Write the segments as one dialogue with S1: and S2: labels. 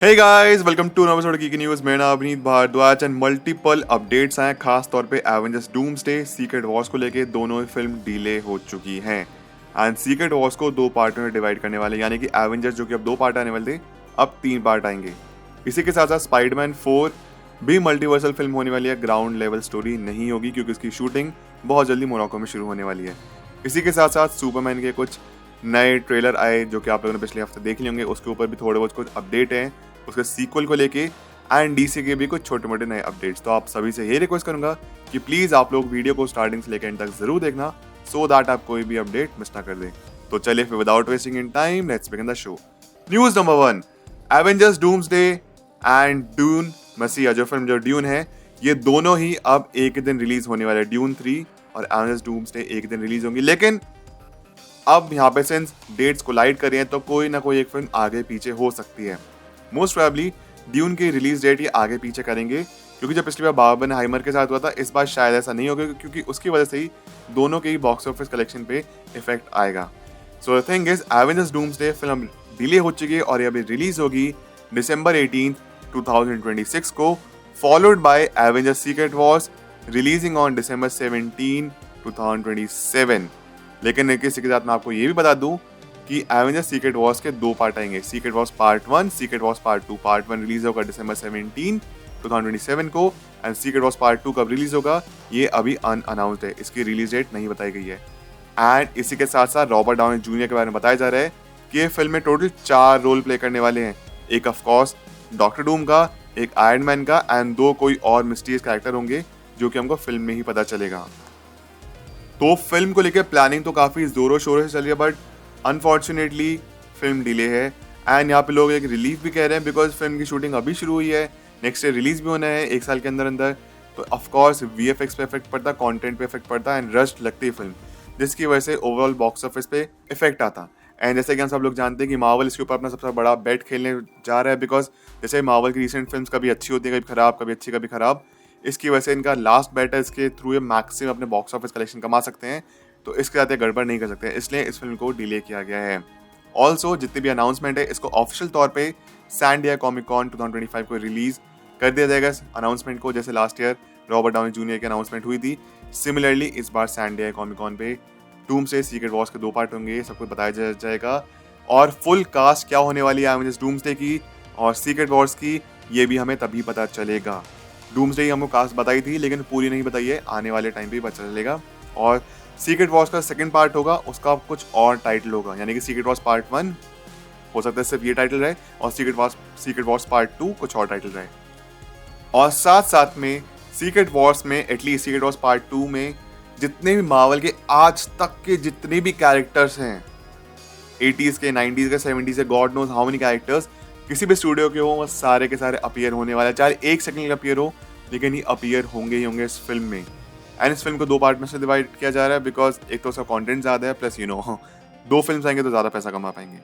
S1: Hey guys welcome to नवर episode की news. मेरा नाम अभिनीत भारद्वाज एंड मल्टीपल अपडेट्स हैं, खास तौर पे एवेंजर्स डूम्सडे सीक्रेट वॉर्स को लेके दोनों ही फिल्म डिले हो चुकी हैं एंड सीक्रेट वॉर्स को दो पार्टों में डिवाइड करने वाले, यानी कि एवेंजर्स जो कि अब दो पार्ट आने वाले थे अब तीन पार्ट आएंगे। इसी के साथ साथ स्पाइडरमैन 4 भी मल्टीवर्सल फिल्म होने वाली है, ग्राउंड लेवल स्टोरी नहीं होगी क्योंकि उसकी शूटिंग बहुत जल्दी मोनाको में शुरू होने वाली है। इसी के साथ साथ सुपरमैन के कुछ नए ट्रेलर आए जो कि आप लोगों ने पिछले हफ्ते देख लिए होंगे, उसके ऊपर भी थोड़े बहुत कुछ अपडेट हैं उसके सीक्वल को लेके एंड डीसी के भी कुछ छोटे मोटे नए अपडेट्स। तो आप सभी से ये रिक्वेस्ट करूंगा कि प्लीज आप लोग वीडियो को स्टार्टिंग से लेकर एंड तक जरूर देखना सो दैट आप कोई भी अपडेट मिस ना कर दे। तो चलिए फिर without wasting in time let's begin the show. News number 1, Avengers doomsday and dune मसीहा जो फिल्म जो ड्यून है, ये दोनों ही अब एक दिन रिलीज होने वाले। ड्यून 3 और एवेंजर्स डूम्सडे एक दिन रिलीज होंगी, लेकिन अब यहाँ पे सिंस डेट्स कोलाइड कर रही हैं तो कोई ना कोई एक फिल्म आगे पीछे हो सकती है। मोस्ट प्रोबेबली ड्यून की रिलीज डेट ये आगे पीछे करेंगे क्योंकि जब पिछली बार बार्बेनहाइमर के साथ हुआ था, इस बार शायद ऐसा नहीं होगा क्योंकि उसकी वजह से ही दोनों के ही बॉक्स ऑफिस कलेक्शन पे इफेक्ट आएगा। So the thing is Avengers doomsday film delay हो चुकी है और ये अभी रिलीज होगी दिसंबर 18, 2026 को, followed by Avengers secret Wars releasing on December 17, 2027। लेकिन इसी के साथ मैं आपको ये भी बता दूं कि एवेंजर्स सीक्रेट वॉर्स के दो पार्ट आएंगे, secret Wars part 1, secret Wars part 2। Part 1 release होगा दिसंबर 17, 2027 को एंड सीक्रेट वॉर्स पार्ट 2 कब रिलीज होगा ये अभी अनअनाउंस्ड है, इसकी रिलीज डेट नहीं बताई गई है। एंड इसी के साथ साथ रॉबर्ट डाउनी जूनियर के बारे में बताया जा रहा है कि ये फिल्म में टोटल 4 रोल प्ले करने वाले हैं। एक ऑफकोर्स डॉक्टर डूम का, एक आयरन मैन का एंड 2 कोई और मिस्टीरियस कैरेक्टर होंगे जो कि हमको फिल्म में ही पता चलेगा। तो फिल्म को लेकर प्लानिंग तो काफी जोरों शोरों से चल रही है, बट अनफॉर्चुनेटली फिल्म डिले है एंड यहाँ पे लोग एक रिलीफ भी कह रहे हैं बिकॉज फिल्म की शूटिंग अभी शुरू हुई है, नेक्स्ट ईयर रिलीज भी होना है एक साल के अंदर अंदर। तो ऑफकोर्स VFX पे इफेक्ट पड़ता, कंटेंट पे इफेक्ट पड़ता एंड रश्ड लगती है फिल्म, जिसकी वजह से ओवरऑल बॉक्स ऑफिस पे इफेक्ट आता। एंड जैसे कि हम सब लोग जानते हैं कि मार्वल इसके ऊपर अपना सबसे बड़ा बेट खेलने जा रहा है बिकॉज जैसे मार्वल की रिसेंट फिल्म कभी अच्छी होती है, कभी खराब, कभी अच्छी कभी खराब। इसकी वजह से इनका लास्ट बेट है, इसके थ्रू ये मैक्सिमम अपने बॉक्स ऑफिस कलेक्शन कमा सकते हैं, तो इसके साथ गड़बड़ नहीं कर सकते, इसलिए इस फिल्म को डिले किया गया है। ऑल्सो जितनी भी अनाउंसमेंट है इसको ऑफिशियल तौर पे सैन डिएगो कॉमिक कॉन 2025 को रिलीज कर दिया जाएगा इस अनाउंसमेंट को, जैसे last year Robert Downey junior की अनाउंसमेंट हुई थी। सिमिलरली इस बार सैन डिएगो कॉमिक कॉन पे डूम्सडे सीक्रेट वॉर्स के 2 पार्ट होंगे, सब कुछ बताया जाएगा और फुल कास्ट क्या होने वाली है एवेंजर्स डूम्सडे की और सीक्रेट वॉर्स की, ये भी हमें तभी पता चलेगा। डूम्सडे हमको कास्ट बताई थी लेकिन पूरी नहीं बताई है, आने वाले टाइम पे पता चलेगा। और सीक्रेट वॉर्स का सेकंड पार्ट होगा, उसका कुछ और टाइटल होगा, यानी कि सीक्रेट वॉर्स पार्ट 1 हो सकता है सिर्फ ये टाइटल रहे और सीक्रेट वॉर्स पार्ट 2 कुछ और टाइटल रहे। और साथ साथ में सीक्रेट वॉर्स में एटलीस्ट सीक्रेट वॉर्स पार्ट 2 में जितने भी मार्वल के आज तक के जितने भी कैरेक्टर्स हैं, 80s के, 90s के, 70s के, God knows how many characters किसी भी स्टूडियो के हो, वो सारे के सारे अपीयर होने वाले हैं, चाहे एक सेकंड के अपीयर हो लेकिन ये अपीयर होंगे ही होंगे इस फिल्म में। एंड इस फिल्म को 2 पार्ट में से डिवाइड किया जा रहा है बिकॉज एक तो उसका कंटेंट ज़्यादा है, प्लस 2 फिल्म आएंगे तो ज़्यादा पैसा कमा पाएंगे।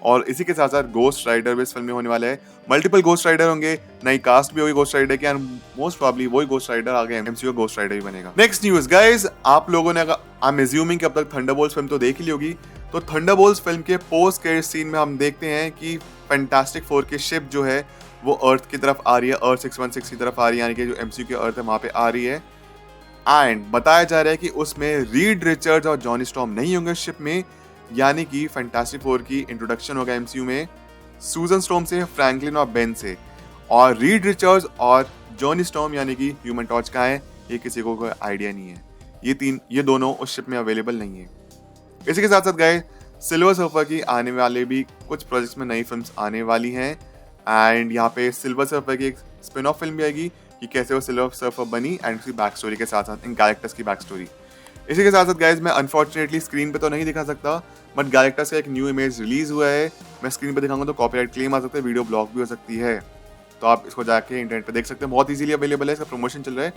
S1: और इसी के साथ साथ गोस्ट राइडर भी इस फिल्म में होने वाला है, मल्टीपल गोस्ट राइडर होंगे, नई कास्ट भी होगी गोस्ट राइडर की एंड मोस्ट प्रॉब्ली वही गोस्ट राइडर आगे MCU गोस्ट राइडर भी बनेगा। नेक्स्ट न्यूज गाइज, आप लोगों ने आई एम एज्यूमिंग कि अब तक थंडरबोल्ट्स फिल्म तो देख ही ली होगी, तो थंडरबोल्ट्स फिल्म के पोस्ट क्रेडिट सीन में हम देखते हैं कि फैंटास्टिक 4 की शिप जो है वो अर्थ की तरफ आ रही है, अर्थ 616 की तरफ आ रही है, यानी कि जो MCU की अर्थ है वहां पे आ रही है। एंड बताया जा रहा है कि उसमें रीड रिचर्ड्स और जॉनी स्टॉर्म नहीं होंगे शिप में, यानी कि फैंटास्टिक 4 की इंट्रोडक्शन होगा MCU में सूजन स्टॉर्म से, फ्रैंकलिन और बेन से। और रीड रिचर्ड्स और जॉनी स्टॉर्म यानी कि ह्यूमन टॉर्च का है ये किसी को कोई आइडिया नहीं है, ये दोनों उस शिप में अवेलेबल नहीं है। इसी के साथ साथ गए सिल्वर सर्फर की आने वाले भी कुछ प्रोजेक्ट्स में नई फिल्म्स आने वाली हैं एंड यहाँ पे सिल्वर सर्फर की एक स्पिन ऑफ फिल्म भी आएगी कि कैसे वो सिल्वर सर्फर बनी एंड उसकी बैक स्टोरी के साथ साथ इन कैरेक्टर्स की बैक स्टोरी। इसी के साथ साथ गाइज मैं अनफॉर्चुनेटली स्क्रीन पे तो नहीं दिखा सकता, बट कैरेक्टर्स का एक न्यू इमेज रिलीज हुआ है, मैं स्क्रीन पे दिखाऊंगा तो कॉपीराइट क्लेम आ सकता है, वीडियो ब्लॉक भी हो सकती है, तो आप इसको जाके इंटरनेट पे देख सकते हैं, बहुत इजीली अवेलेबल है, इसका प्रमोशन चल रहा है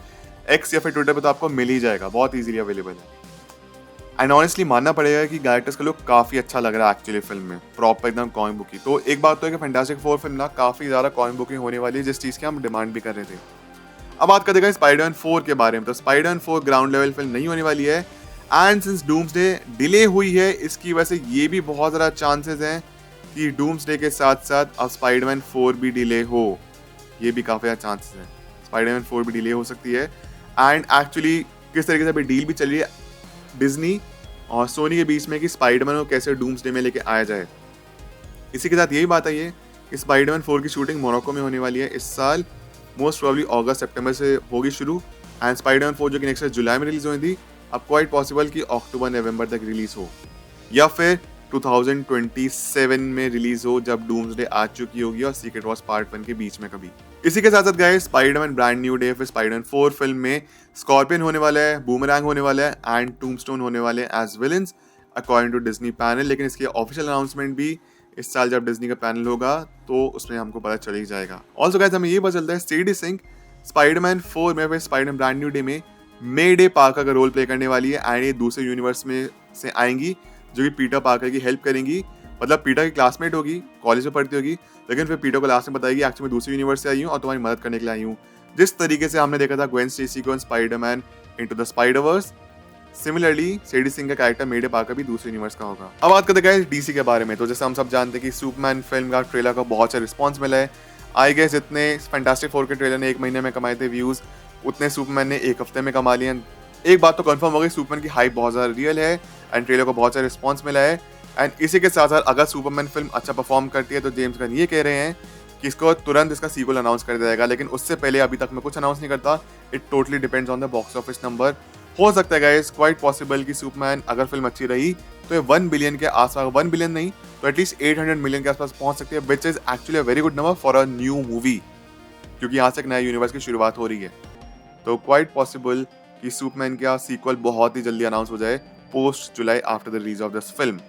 S1: X या फिर ट्विटर पे तो आपको मिल ही जाएगा, बहुत इजीली अवेलेबल है। एंड ऑनेस्टली मानना पड़ेगा कि कैरेक्टर्स का लुक काफी अच्छा लग रहा है एक्चुअली फिल्म में, प्रॉपर एकदम कॉमिक बुकी। तो एक बात तो है कि फैंटास्टिक 4 फिल्म ना काफी ज्यादा कॉमिक बुकी होने वाली है, जिस चीज की हम डिमांड भी कर रहे थे। अब बात करते हैं स्पाइडरमैन 4 के बारे में, तो स्पाइडरमैन 4 ग्राउंड लेवल फिल्म नहीं होने वाली है एंड सिंस डूम्सडे डिले हुई है इसकी वजह से ये भी बहुत ज़्यादा चांसेस हैं कि डूम्सडे के साथ साथ अब स्पाइडरमैन 4 भी डिले हो। ये भी काफ़ी ज़्यादा चांसेस है, स्पाइडरमैन 4 भी डिले हो सकती है। एंड एक्चुअली किस तरीके से अभी डील भी चल रही है डिज्नी और सोनी के बीच में कि स्पाइडरमैन को कैसे डूम्सडे में लेके आया जाए। इसी के साथ यही बात आई है कि स्पाइडरमैन 4 की शूटिंग मोरक्को में होने वाली है इस साल, मोस्ट प्रोबेबली अगस्त सितंबर से होगी शुरू। एंड स्पाइडरमैन 4 जो कि नेक्स्ट जुलाई में रिलीज हुई थी, अब क्वाइट पॉसिबल कि अक्टूबर नवंबर तक रिलीज हो या फिर 2027 में रिलीज हो जब डूम्सडे आ चुकी होगी और सीक्रेट वॉर्स पार्ट 1 के बीच में कभी। इसी के साथ साथ guys Spiderman brand new day फिर स्पाइडरमैन 4 फिल्म में स्कॉर्पियन होने वाला है, बूमरैंग होने वाला है एंड टूम्बस्टोन होने वाले हैं as villains according to Disney panel. लेकिन इसकी ऑफिशियल अनाउंसमेंट भी इस साल जब डिज्नी का पैनल होगा तो उसमें हमको पता चल ही जाएगा। ऑल्सो गाइस हमें ये पता चलता है सीडी सिंह स्पाइडरमैन 4 में फिर स्पाइडरमैन ब्रांड न्यू डे में मे डे पार्कर का रोल प्ले करने वाली है एंड ये दूसरे यूनिवर्स में से आएंगी जो कि पीटर पार्कर की हेल्प करेंगी। मतलब पीटर की क्लासमेट होगी, कॉलेज में पढ़ती होगी, लेकिन फिर पीटर को लास्ट में बताएगी एक्चुअली मैं दूसरी यूनिवर्स से आई हूँ और तुम्हारी मदद करने के लिए आई हूँ। जिस तरीके से हमने देखा था ग्वेन स्टेसी को Spiderman into the Spiderverse, similarly Sadie Singh का कैरेक्टर मे डे पार्कर भी दूसरे यूनिवर्स का होगा। अब बात करते हैं डीसी के बारे में। तो जैसे हम सब जानते हैं कि सुपरमैन फिल्म का ट्रेलर का बहुत अच्छा रिस्पॉन्स मिला है। आई गेस जितने फैंटास्टिक 4 के ट्रेलर ने 1 महीने में कमाए थे व्यूज, उतने सुपरमैन ने 1 हफ्ते में कमा लिए। एक बात तो कंफर्म हो गई, सुपरमैन की हाइप बहुत ज़्यादा रियल है एंड ट्रेलर को बहुत अच्छा रिस्पॉन्स मिला है। एंड इसी के साथ साथ अगर सुपरमैन फिल्म अच्छा परफॉर्म करती है तो जेम्स गन ये कह रहे हैं कि इसको तुरंत इसका सीक्वल अनाउंस कर दिया जाएगा, लेकिन उससे पहले अभी तक मैं कुछ अनाउंस नहीं करता। It totally depends on the box office number. हो सकता है गाइस क्वाइट पॉसिबल कि सुपरमैन अगर फिल्म अच्छी रही तो ये 1 बिलियन के आसपास, 1 बिलियन नहीं तो एटलीस्ट 800 मिलियन के आसपास पहुंच सकती है, which is actually a very good number for a new movie, क्योंकि यहाँ से एक नया यूनिवर्स की शुरुआत हो रही है। तो क्वाइट पॉसिबल कि सुपरमैन का सीक्वल बहुत ही जल्दी अनाउंस हो जाए post July after the release of this film.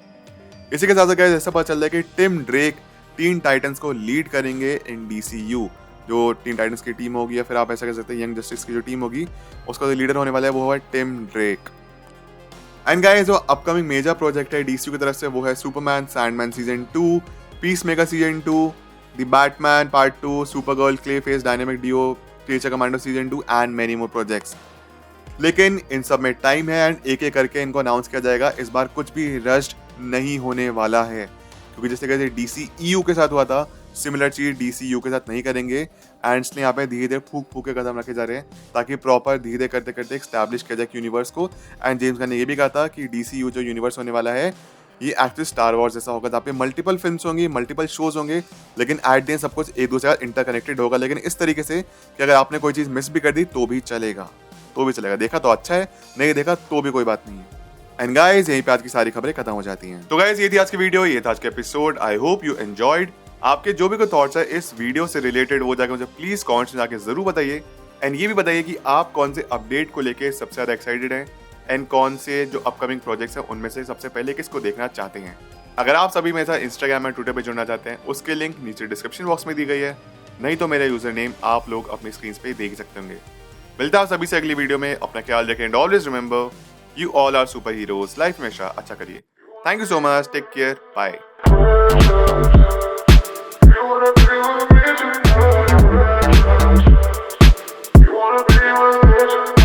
S1: इसी के साथ साथ ऐसा पता चल रहा है कि टिम ड्रेक टीन टाइटंस को लीड करेंगे इन DCU। जो टीन टाइटंस की टीम होगी या फिर आप ऐसा कह सकते हैं यंग जस्टिस की जो टीम होगी, उसका जो लीडर होने वाला है वो है टिम ड्रेक। एंड गाइस जो अपकमिंग मेजर प्रोजेक्ट है DCU की तरफ से वो है Superman, Sandman season 2, Peacemaker season 2, the Batman part 2, Supergirl, Clayface, dynamic duo, creature commandos season 2 and many more projects. लेकिन इन सब में टाइम है एंड एक एक करके इनको अनाउंस किया जाएगा। इस बार कुछ भी रश्ड नहीं होने वाला है, क्योंकि जैसे कैसे DCEU के साथ हुआ था, सिमिलर चीज DCU के साथ नहीं करेंगे। एंड इसलिए यहाँ पे धीरे धीरे फूक फूक के कदम रखे जा रहे हैं ताकि प्रॉपर धीरे धीरे करते करते एक्स्टैब्लिश किया जाए यूनिवर्स को। एंड जेम्स गन ने ये भी कहा था कि DCU जो यूनिवर्स होने वाला है ये एक्चुअली स्टार वॉर्स जैसा होगा, जहाँ पे मल्टीपल फिल्म्स होंगी, मल्टीपल शोज होंगे, लेकिन एट द एंड सब कुछ एक दूसरे के साथ इंटरकनेक्टेड होगा। लेकिन इस तरीके से कि अगर आपने कोई चीज़ मिस भी कर दी तो भी चलेगा, देखा तो अच्छा है, नहीं देखा तो भी कोई बात नहीं है। एंड गाइस यहीं पे आज की सारी खबरें खत्म हो जाती हैं। तो गाइस ये थी आज की वीडियो, ये था आज का episode. I hope you enjoyed. आपके जो भी कोई थॉट्स है इस वीडियो से रिलेटेड वो जाके मुझे प्लीज कमेंट्स में जाके जरूर बताइए। एंड ये भी बताइए कि आप कौन से अपडेट को लेके सबसे ज्यादा एक्साइटेड हैं एंड कौन से जो अपकमिंग प्रोजेक्ट्स हैं उनमें से सबसे पहले किसको देखना चाहते हैं। अगर आप सभी मेरे साथ इंस्टाग्राम और ट्विटर पे जुड़ना चाहते हैं उसके लिंक नीचे डिस्क्रिप्शन बॉक्स में दी गई है, नहीं तो मेरा यूजर नेम आप लोग अपनी स्क्रीन पे देख सकते होंगे। मिलता है सभी से अगली वीडियो में, अपना ख्याल रखें and always remember you all are super heroes. Life में अच्छा करिए। Thank you so much, take care, bye. You wanna be with me?